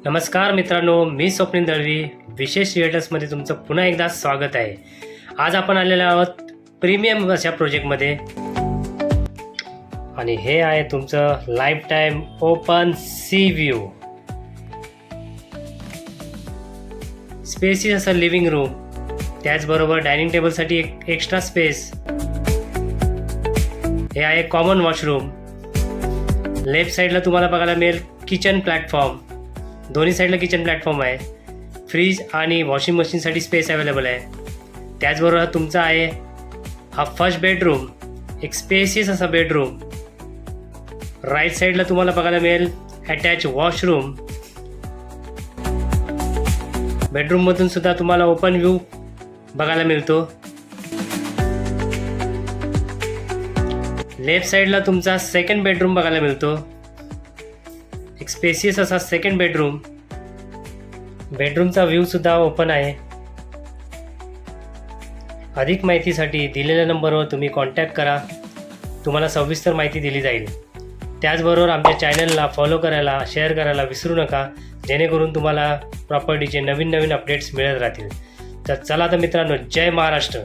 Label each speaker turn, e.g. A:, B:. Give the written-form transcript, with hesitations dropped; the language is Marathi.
A: नमस्कार मित्रांनो, मी स्वप्नील दळवी विशेष रिअल्टर्समध्ये तुमचं पुन्हा एकदा स्वागत आहे. आज आपण आलेलो आहोत प्रीमियम अशा प्रोजेक्टमध्ये आणि हे आहे तुमचं lifetime open sea view. Spacious असं लिव्हिंग रूम, त्याचबरोबर डायनिंग टेबलसाठी एक एक्स्ट्रा स्पेस. हे आहे कॉमन वॉशरूम. लेफ्ट साईडला तुम्हाला बघायला मिळेल किचन प्लॅटफॉर्म. दोन्ही साईडला किचन प्लॅटफॉर्म आहे. फ्रीज आणि वॉशिंग मशीनसाठी स्पेस अवेलेबल आहे. त्याचबरोबर तुमचा आहे हा फर्स्ट बेडरूम, एक स्पेसियस असा बेडरूम. राईट साईडला तुम्हाला बघायला मिळेल अटॅच वॉशरूम. बेडरूममधून सुद्धा तुम्हाला ओपन व्ह्यू बघायला मिळतो. लेफ्ट साईडला तुमचा सेकंड बेडरूम बघायला मिळतो. एक स्पेसियस असा सेकंड बेडरूम. बेडरूमचा व्ह्यू सुद्धा ओपन आहे. अधिक माहितीसाठी दिलेल्या नंबरवर तुम्ही कॉन्टॅक्ट करा. तुम्हाला सविस्तर माहिती दिली जाईल. त्याचबरोबर आमच्या चॅनलला फॉलो करायला, शेअर करायला विसरू नका, जेणेकरून तुम्हाला प्रॉपर्टीचे नवीन अपडेट्स मिळत राहतील. तर चला तर मित्रांनो, जय महाराष्ट्र.